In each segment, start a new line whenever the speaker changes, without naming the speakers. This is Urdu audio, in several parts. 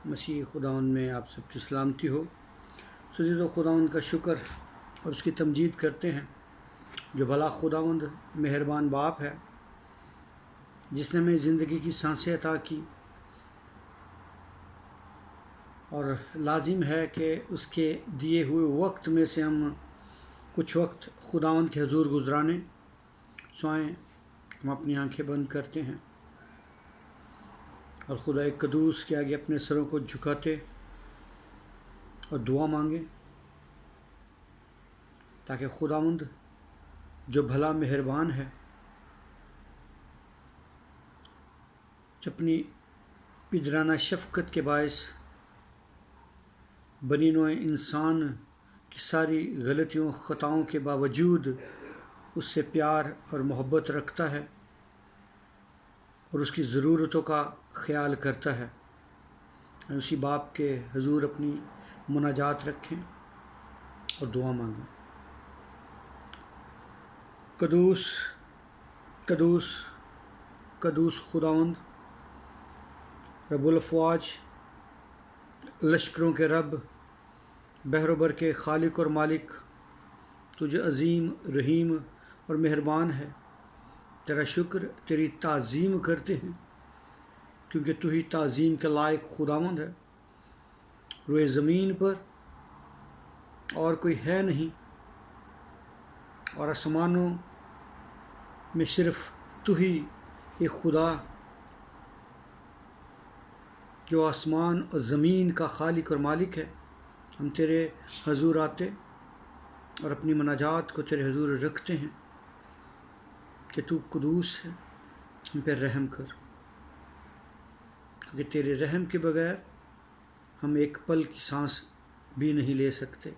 مسیح خداوند میں آپ سب کی سلامتی ہو۔ سجدہ و خداوند کا شکر اور اس کی تمجید کرتے ہیں جو بھلا خداوند مہربان باپ ہے، جس نے ہمیں زندگی کی سانسیں عطا کی، اور لازم ہے کہ اس کے دیے ہوئے وقت میں سے ہم کچھ وقت خداوند کے حضور گزرانے۔ سوائیں ہم اپنی آنکھیں بند کرتے ہیں اور خدا قدوس کے آگے اپنے سروں کو جھکاتے اور دعا مانگیں تاکہ خداوند جو بھلا مہربان ہے، جو اپنی پدرانہ شفقت کے باعث بنی نوع انسان کی ساری غلطیوں خطاؤں کے باوجود اس سے پیار اور محبت رکھتا ہے اور اس کی ضرورتوں کا خیال کرتا ہے۔ اسی باپ کے حضور اپنی مناجات رکھیں اور دعا مانگیں۔ قدوس قدوس قدوس خداوند رب الافواج، لشکروں کے رب، بحر و بر کے خالق اور مالک، تجھے عظیم، رحیم اور مہربان ہے۔ تیرا شکر، تیری تعظیم کرتے ہیں کیونکہ تو ہی تعظیم کے لائق خداوند ہے۔ روئے زمین پر اور کوئی ہے نہیں، اور آسمانوں میں صرف تو ہی ایک خدا جو آسمان اور زمین کا خالق اور مالک ہے۔ ہم تیرے حضور آتے اور اپنی مناجات کو تیرے حضور رکھتے ہیں کہ تو قدوس ہے، ہم پہ رحم کر، کیونکہ تیرے رحم کے بغیر ہم ایک پل کی سانس بھی نہیں لے سکتے۔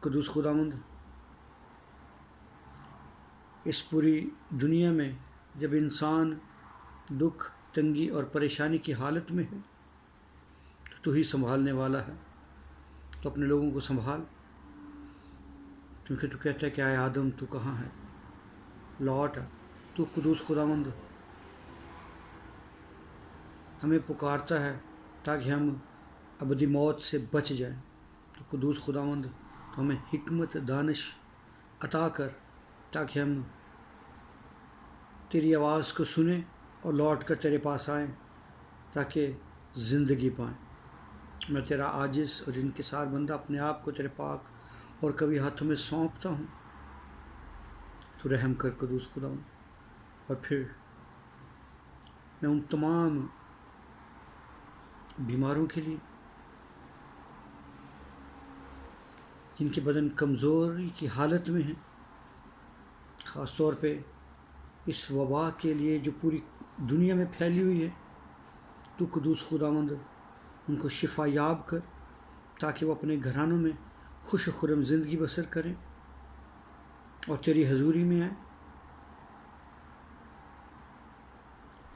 قدوس خداوند، اس پوری دنیا میں جب انسان دکھ، تنگی اور پریشانی کی حالت میں ہے تو ہی سنبھالنے والا ہے۔ تو اپنے لوگوں کو سنبھال، کیونکہ تو کہتا ہے کہ اے آدم تو کہاں ہے، لوٹ آ۔ تو قدوس خداوند ہمیں پکارتا ہے تاکہ ہم ابدی موت سے بچ جائیں۔ تو قدوس خداوند تو ہمیں حکمت، دانش عطا کر تاکہ ہم تیری آواز کو سنیں اور لوٹ کر تیرے پاس آئیں تاکہ زندگی پائیں۔ میں تیرا عاجز اور انکسار بندہ اپنے آپ کو تیرے پاک اور کبھی ہاتھوں میں سونپتا ہوں۔ تو رحم کر قدوس خداوند۔ اور پھر میں ان تمام بیماروں کے لیے جن کے بدن کمزوری کی حالت میں ہیں، خاص طور پہ اس وبا کے لیے جو پوری دنیا میں پھیلی ہوئی ہے، تو قدوس خداوند ان کو شفا یاب کر تاکہ وہ اپنے گھرانوں میں خوش و خرم زندگی بسر کریں اور تیری حضوری میں آئیں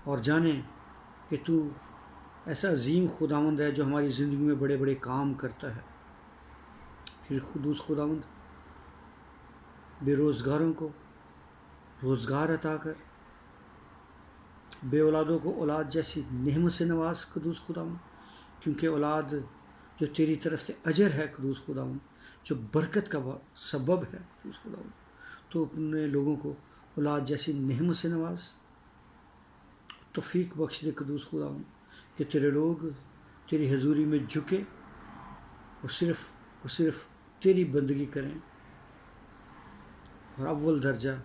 اور جانیں کہ تو ایسا عظیم خداوند ہے جو ہماری زندگی میں بڑے بڑے کام کرتا ہے۔ پھر قدوس خداوند بے روزگاروں کو روزگار عطا کر، بے اولادوں کو اولاد جیسی نعمت سے نواز قدوس خداوند، کیونکہ اولاد جو تیری طرف سے اجر ہے قدوس خداوند، جو برکت کا سبب ہے قدوس خداوند، تو اپنے لوگوں کو اولاد جیسی نعمت سے نواز، توفیق بخش دے قدوس خداوند کہ تیرے لوگ تیری حضوری میں جھکے اور صرف تیری بندگی کریں اور اول درجہ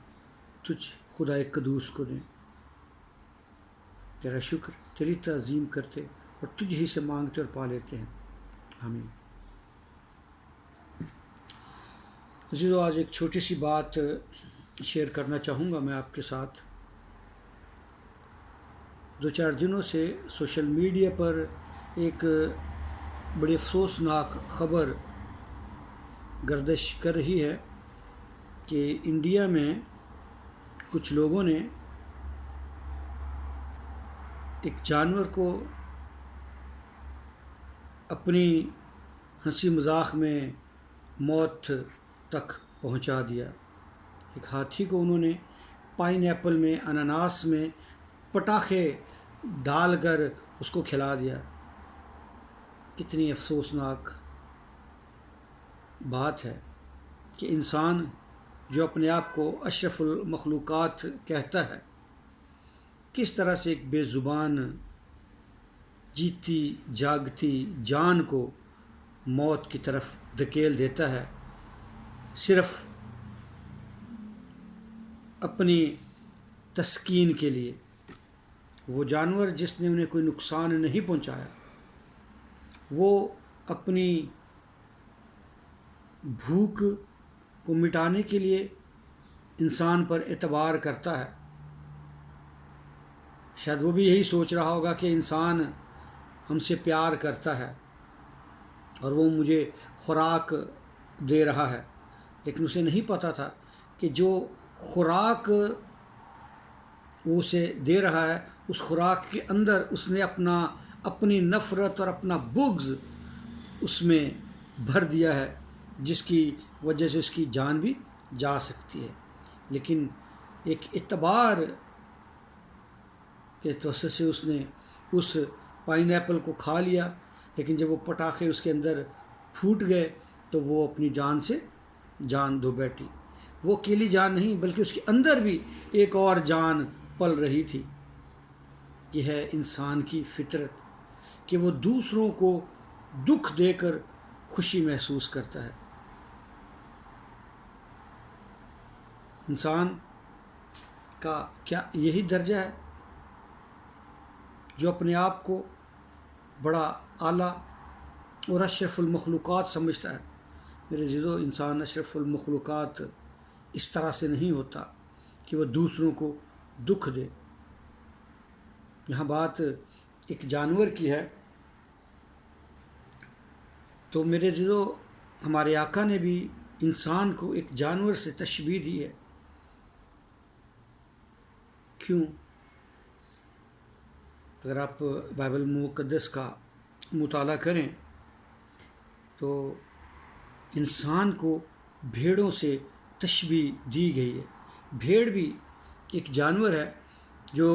تجھ خدا قدوس کو دیں۔ تیرا شکر، تیری تعظیم کرتے اور تجھ ہی سے مانگتے اور پا لیتے ہیں۔ آمین۔ عزیزو، آج ایک چھوٹی سی بات شیئر کرنا چاہوں گا میں آپ کے ساتھ۔ 2-4 دنوں سے سوشل میڈیا پر ایک بڑی افسوسناک خبر گردش کر رہی ہے کہ انڈیا میں کچھ لوگوں نے ایک جانور کو اپنی ہنسی مذاق میں موت تک پہنچا دیا۔ ایک ہاتھی کو انہوں نے پائن ایپل میں، اناناس میں پٹاخے ڈال کر اس کو کھلا دیا۔ کتنی افسوسناک بات ہے کہ انسان جو اپنے آپ کو اشرف المخلوقات کہتا ہے، کس طرح سے ایک بے زبان جیتی جاگتی جان کو موت کی طرف دھکیل دیتا ہے، صرف اپنی تسکین کے لیے۔ وہ جانور جس نے انہیں کوئی نقصان نہیں پہنچایا، وہ اپنی بھوک کو مٹانے کے لیے انسان پر اعتبار کرتا ہے۔ شاید وہ بھی یہی سوچ رہا ہوگا کہ انسان ہم سے پیار کرتا ہے اور وہ مجھے خوراک دے رہا ہے، لیکن اسے نہیں پتہ تھا کہ جو خوراک وہ اسے دے رہا ہے، اس خوراک کے اندر اس نے اپنی نفرت اور اپنا بغض اس میں بھر دیا ہے، جس کی وجہ سے اس کی جان بھی جا سکتی ہے۔ لیکن ایک اعتبار کے توسط سے اس نے اس پائن ایپل کو کھا لیا، لیکن جب وہ پٹاخے اس کے اندر پھوٹ گئے تو وہ اپنی جان سے جان دھو بیٹھی۔ وہ اکیلی جان نہیں بلکہ اس کے اندر بھی ایک اور جان پل رہی تھی۔ یہ ہے انسان کی فطرت کہ وہ دوسروں کو دکھ دے کر خوشی محسوس کرتا ہے۔ انسان کا کیا یہی درجہ ہے جو اپنے آپ کو بڑا اعلیٰ اور اشرف المخلوقات سمجھتا ہے؟ میرے عزیزو، انسان اشرف المخلوقات اس طرح سے نہیں ہوتا کہ وہ دوسروں کو دکھ دے۔ یہاں بات ایک جانور کی ہے، تو میرے عزیزو ہمارے آقا نے بھی انسان کو ایک جانور سے تشبیہ دی ہے۔ کیوں؟ اگر آپ بائبل مقدس کا مطالعہ کریں تو انسان کو بھیڑوں سے تشبیہ دی گئی ہے۔ بھیڑ بھی ایک جانور ہے جو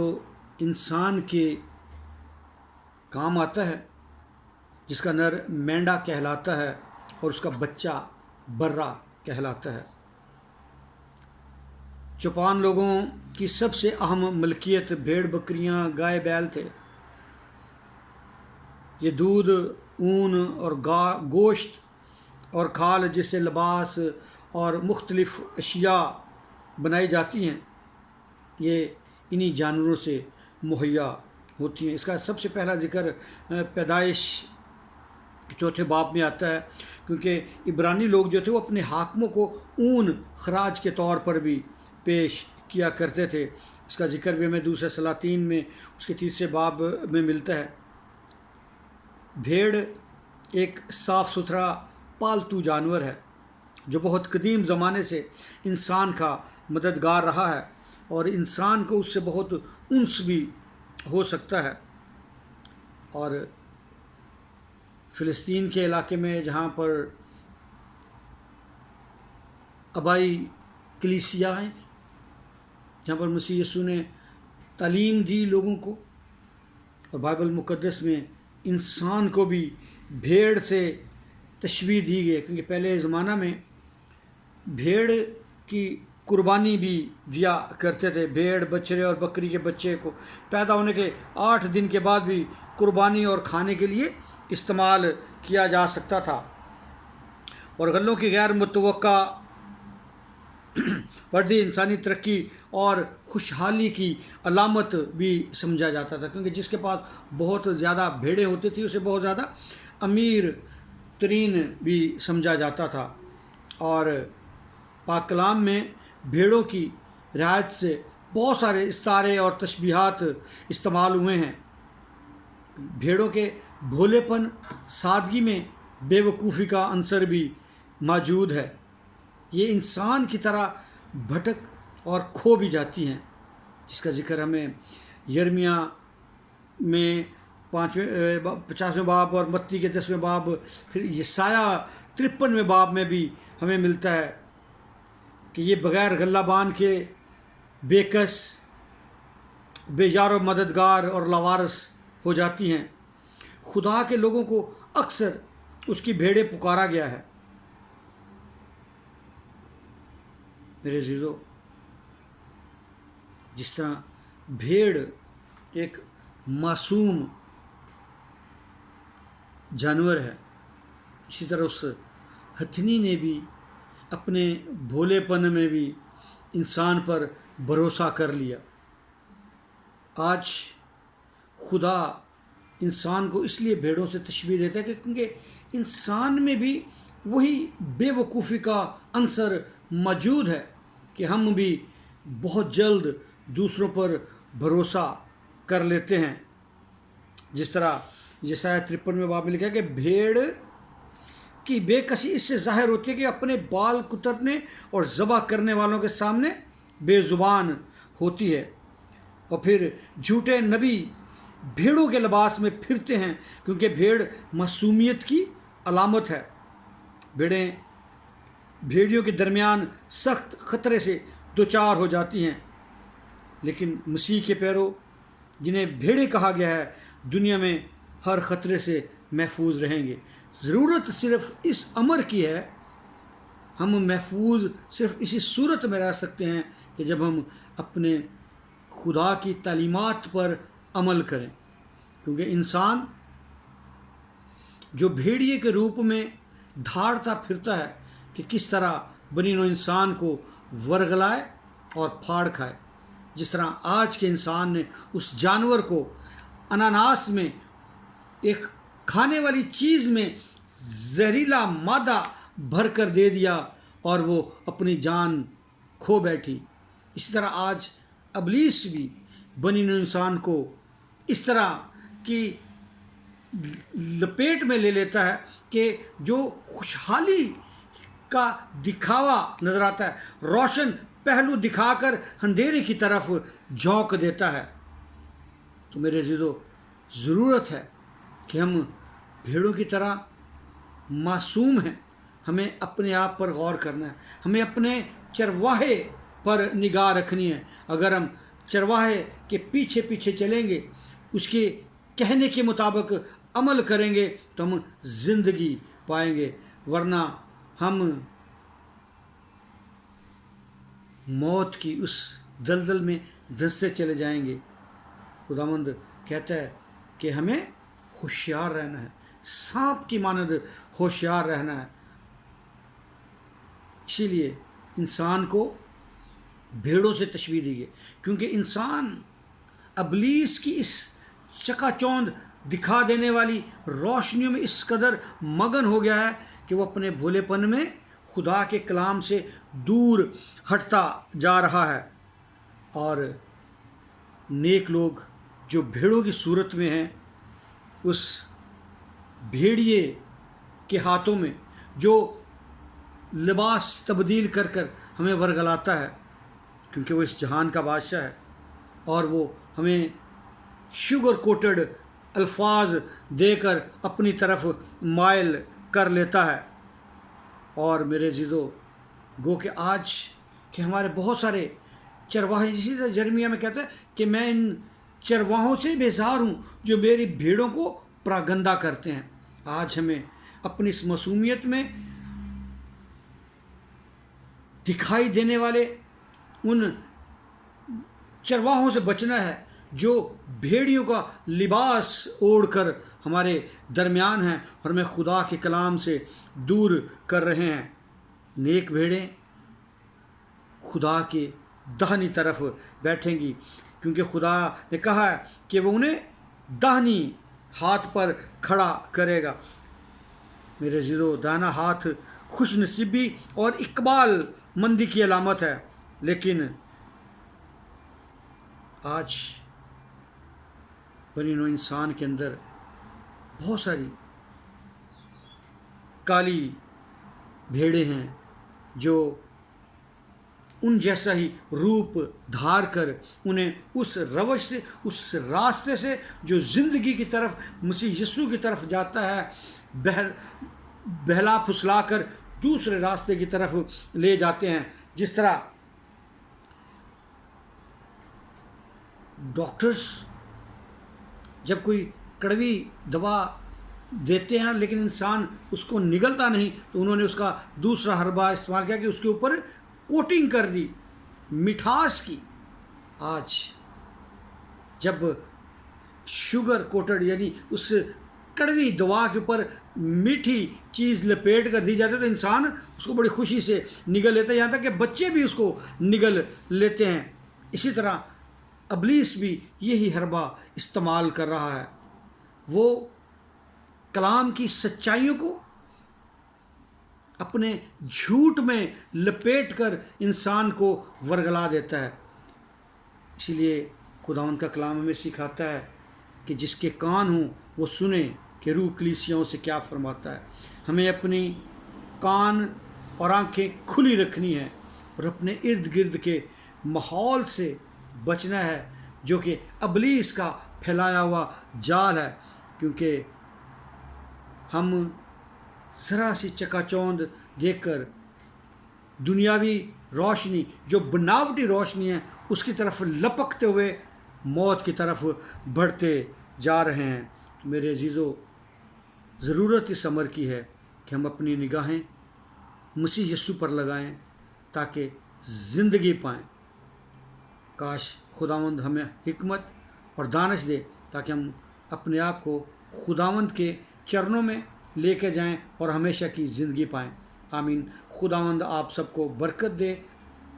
انسان کے کام آتا ہے، جس کا نر مینڈا کہلاتا ہے اور اس کا بچہ برا کہلاتا ہے۔ چوپان لوگوں کی سب سے اہم ملکیت بھیڑ بکریاں گائے بیل تھے۔ یہ دودھ، اون اور گوشت اور کھال جس سے لباس اور مختلف اشیاء بنائی جاتی ہیں، یہ انہی جانوروں سے مہیا ہوتی ہیں۔ اس کا سب سے پہلا ذکر پیدائش چوتھے باب میں آتا ہے، کیونکہ عبرانی لوگ جو تھے وہ اپنے حاکموں کو اون خراج کے طور پر بھی پیش کیا کرتے تھے۔ اس کا ذکر بھی ہمیں دوسرے سلاطین میں اس کے تیسرے باب میں ملتا ہے۔ بھیڑ ایک صاف ستھرا پالتو جانور ہے جو بہت قدیم زمانے سے انسان کا مددگار رہا ہے اور انسان کو اس سے بہت انس بھی ہو سکتا ہے۔ اور فلسطین کے علاقے میں جہاں پر آبائی کلیسیا ہیں، جہاں پر مسیح یسوع نے تعلیم دی لوگوں کو، اور بائبل مقدس میں انسان کو بھی بھیڑ سے تشبیہ دی گئی، کیونکہ پہلے زمانہ میں بھیڑ کی قربانی بھی دیا کرتے تھے۔ بھیڑ، بچھڑے اور بکری کے بچے کو پیدا ہونے کے 8 دن کے بعد بھی قربانی اور کھانے کے لیے استعمال کیا جا سکتا تھا، اور غلوں کی غیر متوقع بڑھتی انسانی ترقی اور خوشحالی کی علامت بھی سمجھا جاتا تھا، کیونکہ جس کے پاس بہت زیادہ بھیڑیں ہوتی تھیں اسے بہت زیادہ امیر ترین بھی سمجھا جاتا تھا۔ اور پاک کلام میں بھیڑوں کی رعایت سے بہت سارے استعارے اور تشبیہات استعمال ہوئے ہیں۔ بھیڑوں کے بھولے پن، سادگی میں بے وقوفی کا عنصر بھی موجود ہے۔ یہ انسان کی طرح بھٹک اور کھو بھی جاتی ہیں، جس کا ذکر ہمیں یرمیہ میں 50ویں باب اور متی کے 10ویں باب، پھر یسایہ 53ویں باب میں بھی ہمیں ملتا ہے کہ یہ بغیر غلہ بان کے بے کس، بے یار و مددگار اور لاوارث ہو جاتی ہیں۔ خدا کے لوگوں کو اکثر اس کی بھیڑیں پکارا گیا ہے۔ میرے عزیزو، جس طرح بھیڑ ایک معصوم جانور ہے، اسی طرح اس ہتھنی نے بھی اپنے بھولے پن میں بھی انسان پر بھروسہ کر لیا۔ آج خدا انسان کو اس لیے بھیڑوں سے تشبیہ دیتا ہے کہ کیونکہ انسان میں بھی وہی بے وقوفی کا عنصر موجود ہے کہ ہم بھی بہت جلد دوسروں پر بھروسہ کر لیتے ہیں۔ جس طرح یسایہ 53 میں باب میں لکھا ہے کہ بھیڑ کی بے کسی اس سے ظاہر ہوتی ہے کہ اپنے بال کترنے اور ذبح کرنے والوں کے سامنے بے زبان ہوتی ہے۔ اور پھر جھوٹے نبی بھیڑوں کے لباس میں پھرتے ہیں، کیونکہ بھیڑ معصومیت کی علامت ہے۔ بھیڑیوں کے درمیان سخت خطرے سے دوچار ہو جاتی ہیں، لیکن مسیح کے پیرو جنہیں بھیڑیں کہا گیا ہے دنیا میں ہر خطرے سے محفوظ رہیں گے۔ ضرورت صرف اس امر کی ہے، ہم محفوظ صرف اسی صورت میں رہ سکتے ہیں کہ جب ہم اپنے خدا کی تعلیمات پر عمل کریں، کیونکہ انسان جو بھیڑیے کے روپ میں دھاڑتا پھرتا ہے کہ کس طرح بنی نوع انسان کو ورگلائے اور پھاڑ کھائے، جس طرح آج کے انسان نے اس جانور کو اناناس میں ایک کھانے والی چیز میں زہریلا مادہ بھر کر دے دیا اور وہ اپنی جان کھو بیٹھی۔ اسی طرح آج ابلیس بھی بنی نوع انسان کو اس طرح کی لپیٹ میں لے لیتا ہے کہ جو خوشحالی کا دکھاوا نظر آتا ہے، روشن پہلو دکھا کر اندھیرے کی طرف جھونک دیتا ہے۔ تو میرے عزیزو، ضرورت ہے کہ ہم بھیڑوں کی طرح معصوم ہیں، ہمیں اپنے آپ پر غور کرنا ہے، ہمیں اپنے چرواہے پر نگاہ رکھنی ہے۔ اگر ہم چرواہے کے پیچھے پیچھے چلیں گے، اس کے کہنے کے مطابق عمل کریں گے تو ہم زندگی پائیں گے، ورنہ ہم موت کی اس دلدل میں دھنستے چلے جائیں گے۔ خداوند کہتا ہے کہ ہمیں ہوشیار رہنا ہے، سانپ کی مانند ہوشیار رہنا ہے۔ اسی لیے انسان کو بھیڑوں سے تشبیہ دی گئی، کیونکہ انسان ابلیس کی اس چکا چوند دکھا دینے والی روشنیوں میں اس قدر مگن ہو گیا ہے کہ وہ اپنے بھولے پن میں خدا کے کلام سے دور ہٹتا جا رہا ہے۔ اور نیک لوگ جو بھیڑوں کی صورت میں ہیں، اس بھیڑیے کے ہاتھوں میں جو لباس تبدیل کر کر ہمیں ورگلاتا ہے، کیونکہ وہ اس جہان کا بادشاہ ہے اور وہ ہمیں شوگر کوٹڈ الفاظ دے کر اپنی طرف مائل کر لیتا ہے۔ اور میرے عزیزو، گو کہ آج کہ ہمارے بہت سارے چرواہے، اسی طرح جرمیہ میں کہتا ہے کہ میں ان چرواہوں سے بیزار ہوں جو میری بھیڑوں کو پراگندہ کرتے ہیں۔ آج ہمیں اپنی اس معصومیت میں دکھائی دینے والے ان چرواہوں سے بچنا ہے جو بھیڑیوں کا لباس اوڑھ کر ہمارے درمیان ہیں اور ہمیں خدا کے کلام سے دور کر رہے ہیں۔ نیک بھیڑیں خدا کے داہنی طرف بیٹھیں گی، کیونکہ خدا نے کہا ہے کہ وہ انہیں داہنی ہاتھ پر کھڑا کرے گا۔ میرے عزیزو، داہنا ہاتھ خوش نصیبی اور اقبال مندی کی علامت ہے، لیکن آج بنی نوع انسان کے اندر بہت ساری کالی بھیڑیں ہیں جو ان جیسا ہی روپ دھار کر انہیں اس روش سے، اس راستے سے جو زندگی کی طرف، مسیح یسوع کی طرف جاتا ہے، بہلا پھسلا کر دوسرے راستے کی طرف لے جاتے ہیں۔ جس طرح ڈاکٹرز جب کوئی کڑوی دوا دیتے ہیں لیکن انسان اس کو نگلتا نہیں، تو انہوں نے اس کا دوسرا حربہ استعمال کیا کہ اس کے اوپر کوٹنگ کر دی مٹھاس کی۔ آج جب شوگر کوٹڈ یعنی اس کڑوی دوا کے اوپر میٹھی چیز لپیٹ کر دی جاتی ہے تو انسان اس کو بڑی خوشی سے نگل لیتا ہے، یہاں تک کہ بچے بھی اس کو نگل لیتے ہیں۔ اسی طرح ابلیس بھی یہی حربہ استعمال کر رہا ہے، وہ کلام کی سچائیوں کو اپنے جھوٹ میں لپیٹ کر انسان کو ورگلا دیتا ہے۔ اسی لیے خداوند کا کلام ہمیں سکھاتا ہے کہ جس کے کان ہوں وہ سنے کہ روح کلیسیاؤں سے کیا فرماتا ہے۔ ہمیں اپنی کان اور آنکھیں کھلی رکھنی ہے اور اپنے ارد گرد کے ماحول سے بچنا ہے جو کہ ابلیس کا پھیلایا ہوا جال ہے، کیونکہ ہم ذرا سی چکا چوند دیکھ کر دنیاوی روشنی جو بناوٹی روشنی ہے اس کی طرف لپکتے ہوئے موت کی طرف بڑھتے جا رہے ہیں۔ میرے عزیزو، ضرورت اس امر کی ہے کہ ہم اپنی نگاہیں مسیح یسوع پر لگائیں تاکہ زندگی پائیں۔ کاش خداوند ہمیں حکمت اور دانش دے تاکہ ہم اپنے آپ کو خداوند کے چرنوں میں لے کے جائیں اور ہمیشہ کی زندگی پائیں۔ آمین۔ خداوند آپ سب کو برکت دے۔